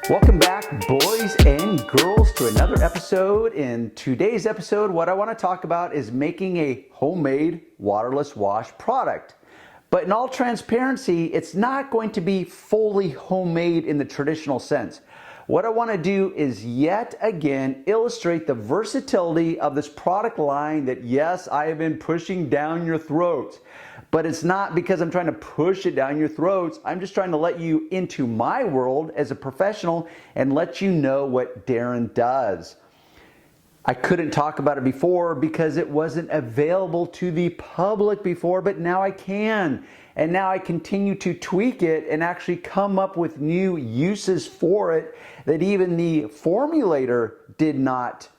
Welcome back, boys and girls, to another episode. In today's episode, what I want to talk about is making a homemade waterless wash product. But in all transparency, it's not going to be fully homemade in the traditional sense. What I want to do is yet again illustrate the versatility of this product line that, yes, I have been pushing down your throats. But it's not because I'm trying to push it down your throats. I'm just trying to let you into my world as a professional and let you know what Darren does. I couldn't talk about it before because it wasn't available to the public before, but now I can. And now I continue to tweak it and actually come up with new uses for it that even the formulator did not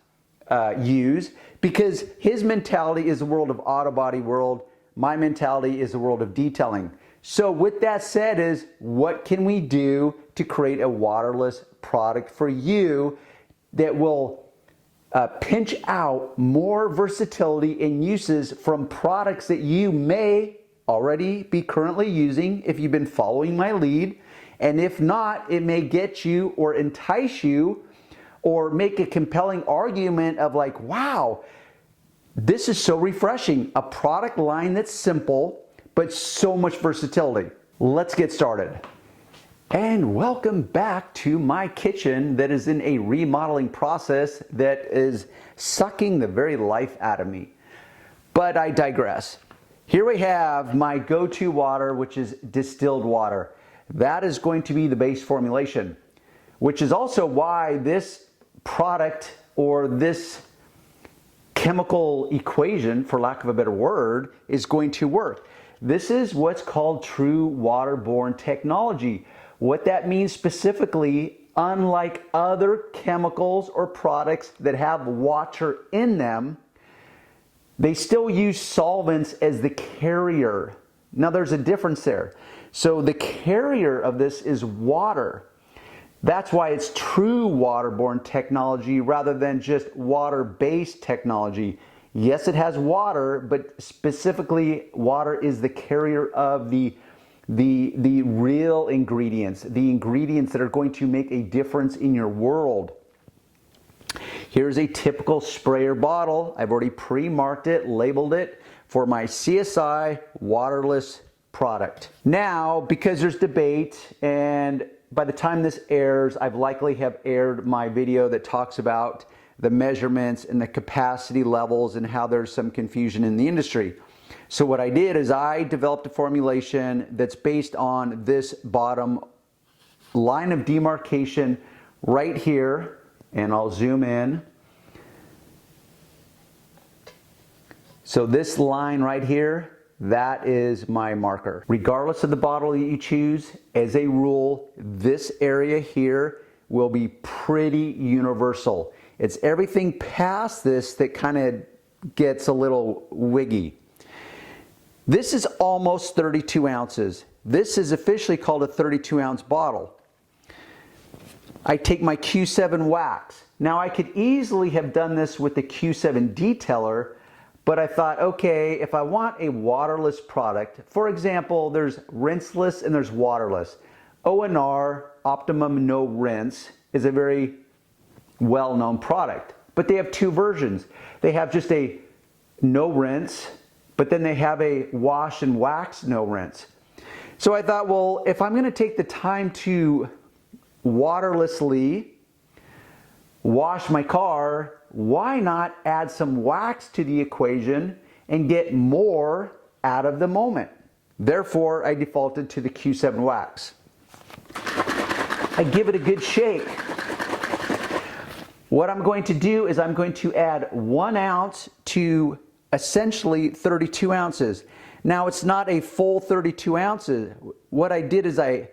use, because his mentality is the world of auto body world. My mentality is the world of detailing. So with that said, is what can we do to create a waterless product for you that will pinch out more versatility and uses from products that you may already be currently using if you've been following my lead. And if not, it may get you or entice you or make a compelling argument of like, wow, this is so refreshing. A product line that's simple, but so much versatility. Let's get started. And welcome back to my kitchen that is in a remodeling process that is sucking the very life out of me. But I digress. Here we have my go-to water, which is distilled water. That is going to be the base formulation, which is also why this product or this chemical equation, for lack of a better word, is going to work. This is what's called true waterborne technology. What that means specifically, unlike other chemicals or products that have water in them, they still use solvents as the carrier. Now there's a difference there. So the carrier of this is water. That's why it's true waterborne technology rather than just water-based technology. Yes, it has water, but specifically water is the carrier of the real ingredients, the ingredients that are going to make a difference in your world. Here's a typical sprayer bottle. I've already pre-marked it, labeled it for my CSI waterless product. Now, because there's debate, and by the time this airs, I've likely have aired my video that talks about the measurements and the capacity levels and how there's some confusion in the industry. So what I did is I developed a formulation that's based on this bottom line of demarcation right here, and I'll zoom in. So this line right here, that is my marker. Regardless of the bottle that you choose, as a rule, this area here will be pretty universal. It's everything past this that kind of gets a little wiggy. This is almost 32 ounces. This is officially called a 32-ounce bottle. I take my Q7 wax. Now I could easily have done this with the Q7 detailer, but I thought, okay, if I want a waterless product, for example, there's rinseless and there's waterless. O&R, Optimum No Rinse, is a very well-known product, but they have two versions. They have just a no rinse, but then they have a wash and wax no rinse. So I thought, well, if I'm going to take the time to waterlessly wash my car, why not add some wax to the equation and get more out of the moment? Therefore, I defaulted to the Q7 wax. I give it a good shake. What I'm going to do is I'm going to add 1 ounce to essentially 32 ounces. Now it's not a full 32 ounces. What I did is I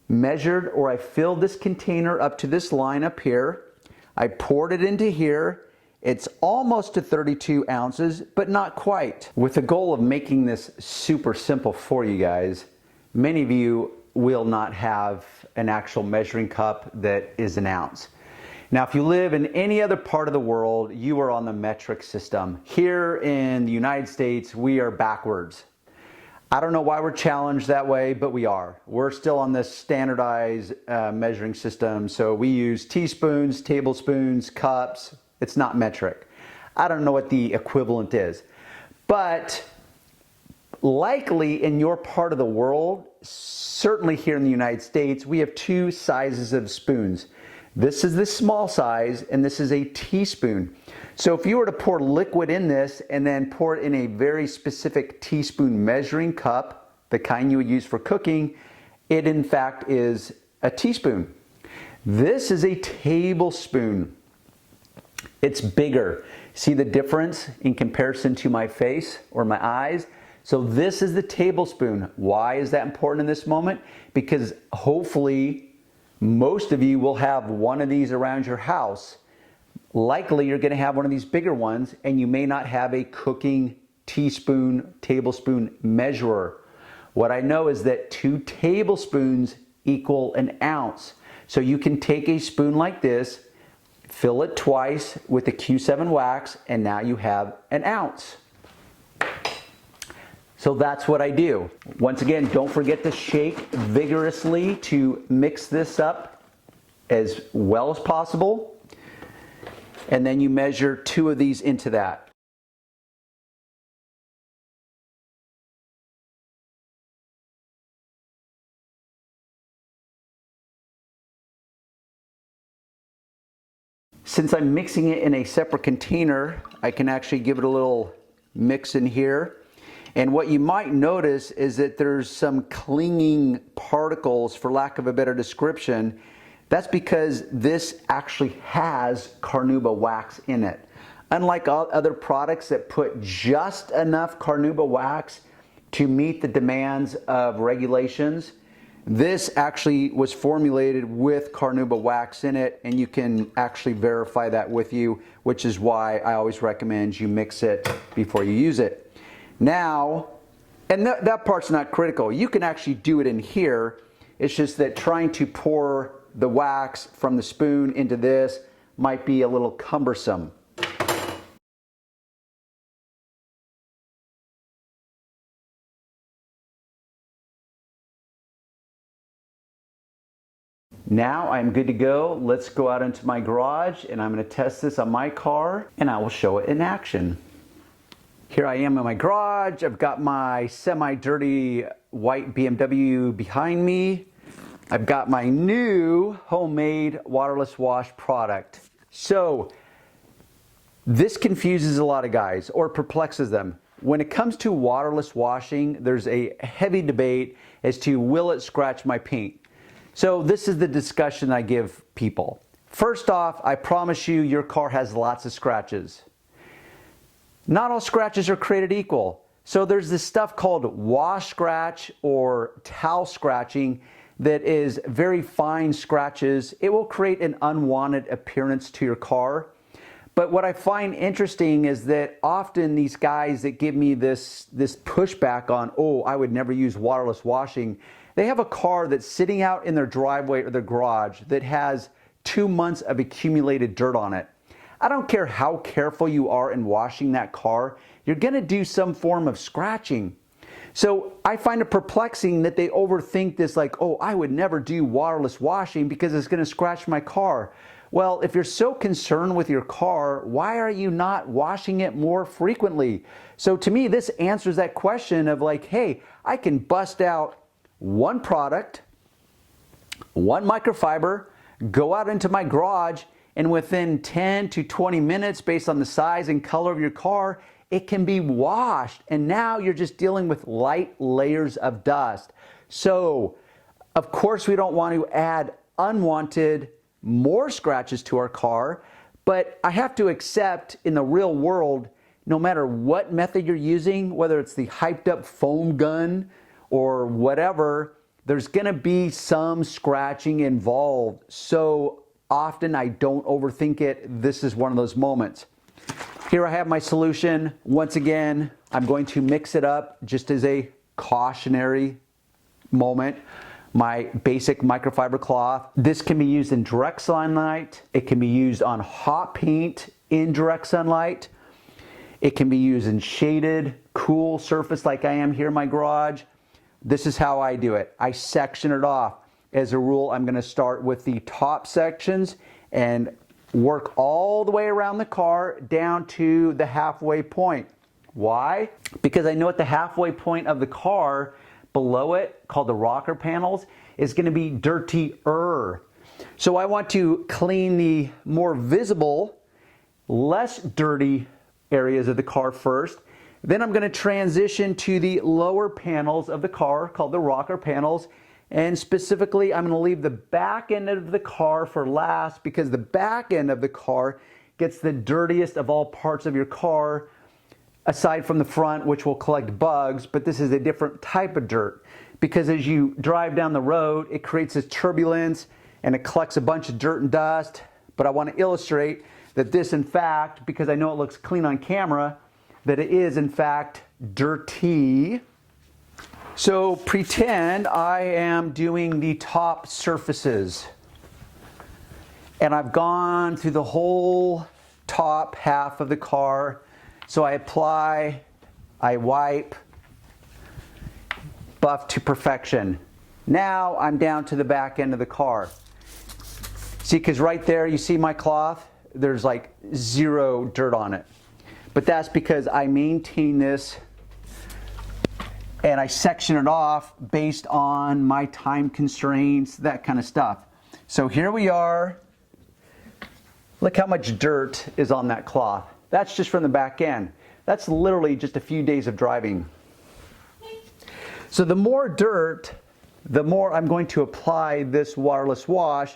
measured, or I filled this container up to this line up here. I poured it into here. It's almost to 32 ounces, but not quite. With the goal of making this super simple for you guys, many of you will not have an actual measuring cup that is an ounce. Now, if you live in any other part of the world, you are on the metric system. Here in the United States, we are backwards. I don't know why we're challenged that way, but we are. We're still on this standardized measuring system. So we use teaspoons, tablespoons, cups. It's not metric. I don't know what the equivalent is. But likely in your part of the world, certainly here in the United States, we have two sizes of spoons. This is the small size and this is a teaspoon. So if you were to pour liquid in this and then pour it in a very specific teaspoon measuring cup, the kind you would use for cooking, it in fact is a teaspoon. This is a tablespoon. It's bigger. See the difference in comparison to my face or my eyes? So this is the tablespoon. Why is that important in this moment? Because hopefully most of you will have one of these around your house. Likely you're going to have one of these bigger ones and you may not have a cooking teaspoon, tablespoon measurer. What I know is that 2 tablespoons equal an ounce. So you can take a spoon like this, fill it twice with the Q7 wax, and now you have an ounce. So that's what I do. Once again, don't forget to shake vigorously to mix this up as well as possible. And then you measure 2 of these into that. Since I'm mixing it in a separate container, I can actually give it a little mix in here. And what you might notice is that there's some clinging particles, for lack of a better description. That's because this actually has carnauba wax in it. Unlike other products that put just enough carnauba wax to meet the demands of regulations, this actually was formulated with carnauba wax in it, and you can actually verify that with you, which is why I always recommend you mix it before you use it. Now, and that part's not critical. You can actually do it in here. It's just that trying to pour the wax from the spoon into this might be a little cumbersome. Now I'm good to go. Let's go out into my garage and I'm going to test this on my car and I will show it in action. Here I am in my garage. I've got my semi-dirty white BMW behind me. I've got my new homemade waterless wash product. So this confuses a lot of guys or perplexes them. When it comes to waterless washing, there's a heavy debate as to will it scratch my paint. So this is the discussion I give people. First off, I promise you your car has lots of scratches. Not all scratches are created equal. So there's this stuff called wash scratch or towel scratching that is very fine scratches. It will create an unwanted appearance to your car. But what I find interesting is that often these guys that give me this pushback on, oh, I would never use waterless washing, they have a car that's sitting out in their driveway or their garage that has 2 months of accumulated dirt on it. I don't care how careful you are in washing that car, you're going to do some form of scratching. So I find it perplexing that they overthink this like, oh, I would never do waterless washing because it's going to scratch my car. Well, if you're so concerned with your car, why are you not washing it more frequently? So to me, this answers that question of like, hey, I can bust out one product, one microfiber, go out into my garage, and within 10 to 20 minutes, based on the size and color of your car, it can be washed. And now you're just dealing with light layers of dust. So, of course, we don't want to add unwanted more scratches to our car, but I have to accept in the real world, no matter what method you're using, whether it's the hyped up foam gun or whatever, there's gonna be some scratching involved. So often I don't overthink it. This is one of those moments. Here I have my solution. Once again, I'm going to mix it up just as a cautionary moment. My basic microfiber cloth. This can be used in direct sunlight. It can be used on hot paint in direct sunlight. It can be used in shaded cool surface like I am here in my garage, this is how I do it. I section it off. As a rule, I'm going to start with the top sections and work all the way around the car down to the halfway point. Why? Because I know at the halfway point of the car, below it, called the rocker panels, is going to be dirtier. So I want to clean the more visible, less dirty areas of the car first. Then I'm going to transition to the lower panels of the car, called the rocker panels. And specifically, I'm going to leave the back end of the car for last, because the back end of the car gets the dirtiest of all parts of your car, aside from the front, which will collect bugs. But this is a different type of dirt, because as you drive down the road, it creates this turbulence and it collects a bunch of dirt and dust. But I want to illustrate that this, in fact, because I know it looks clean on camera, that it is in fact dirty. So pretend I am doing the top surfaces, and I've gone through the whole top half of the car. So I apply, I wipe, buff to perfection. Now I'm down to the back end of the car. See, because right there, you see my cloth? There's like zero dirt on it. But that's because I maintain this and I section it off based on my time constraints, that kind of stuff. So here we are. Look how much dirt is on that cloth. That's just from the back end. That's literally just a few days of driving. So the more dirt, the more I'm going to apply this waterless wash.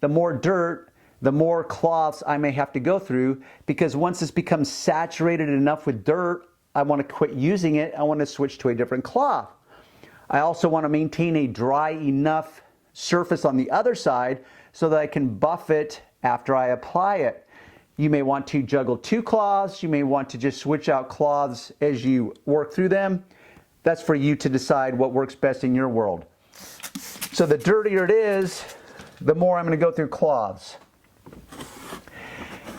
The more dirt, the more cloths I may have to go through, because once this becomes saturated enough with dirt, I want to quit using it. I want to switch to a different cloth. I also want to maintain a dry enough surface on the other side so that I can buff it after I apply it. You may want to juggle two cloths. You may want to just switch out cloths as you work through them. That's for you to decide what works best in your world. So the dirtier it is, the more I'm going to go through cloths.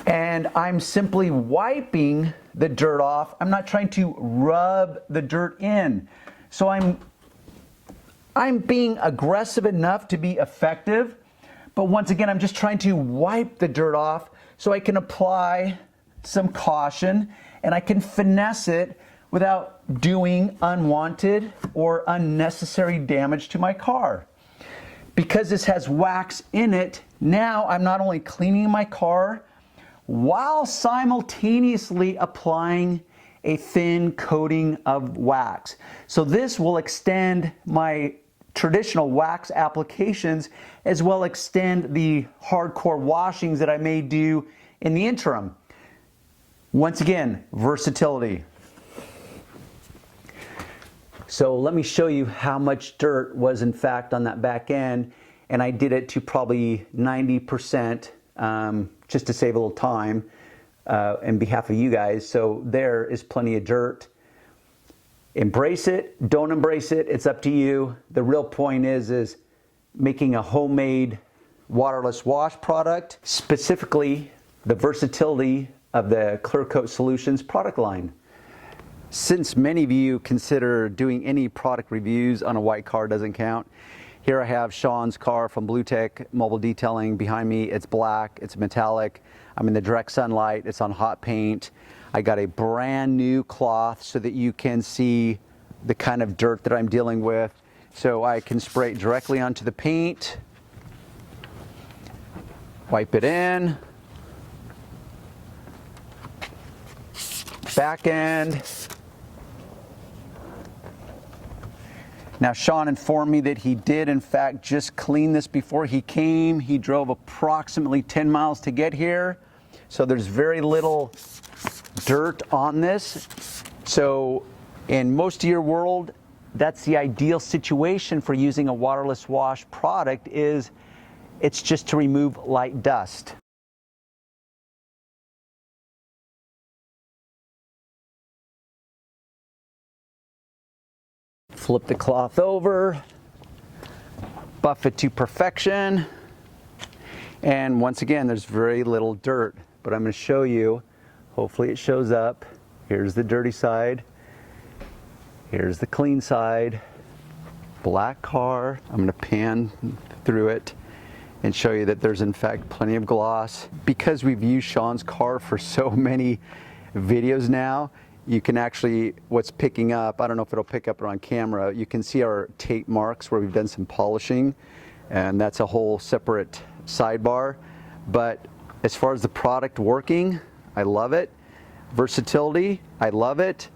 And I'm simply wiping the dirt off. I'm not trying to rub the dirt in. So I'm being aggressive enough to be effective, but once again, I'm just trying to wipe the dirt off so I can apply some caution and I can finesse it without doing unwanted or unnecessary damage to my car. Because this has wax in it, now I'm not only cleaning my car while simultaneously applying a thin coating of wax. So this will extend my traditional wax applications, as well extend the hardcore washings that I may do in the interim. Once again, versatility. So let me show you how much dirt was in fact on that back end, and I did it to probably 90%, just to save a little time on behalf of you guys. So there is plenty of dirt. Embrace it, don't embrace it, it's up to you. The real point is making a homemade waterless wash product, specifically the versatility of the Clear Coat Solutions product line. Since many of you consider doing any product reviews on a white car doesn't count, here I have Sean's car from Blue Tech Mobile Detailing behind me. It's black, it's metallic. I'm in the direct sunlight, it's on hot paint. I got a brand new cloth so that you can see the kind of dirt that I'm dealing with. So I can spray it directly onto the paint, wipe it in, back end. Now Sean informed me that he did in fact just clean this before he came. He drove approximately 10 miles to get here. So there's very little dirt on this. So in most of your world, that's the ideal situation for using a waterless wash product, is it's just to remove light dust. Flip the cloth over, buff it to perfection, and once again, there's very little dirt, but I'm going to show you, hopefully it shows up. Here's the dirty side. Here's the clean side. Black car. I'm going to pan through it and show you that there's in fact plenty of gloss. Because we've used Sean's car for so many videos now, you can actually, what's picking up, I don't know if it'll pick up on camera, you can see our tape marks where we've done some polishing, and that's a whole separate sidebar. But as far as the product working, I love it. Versatility, I love it.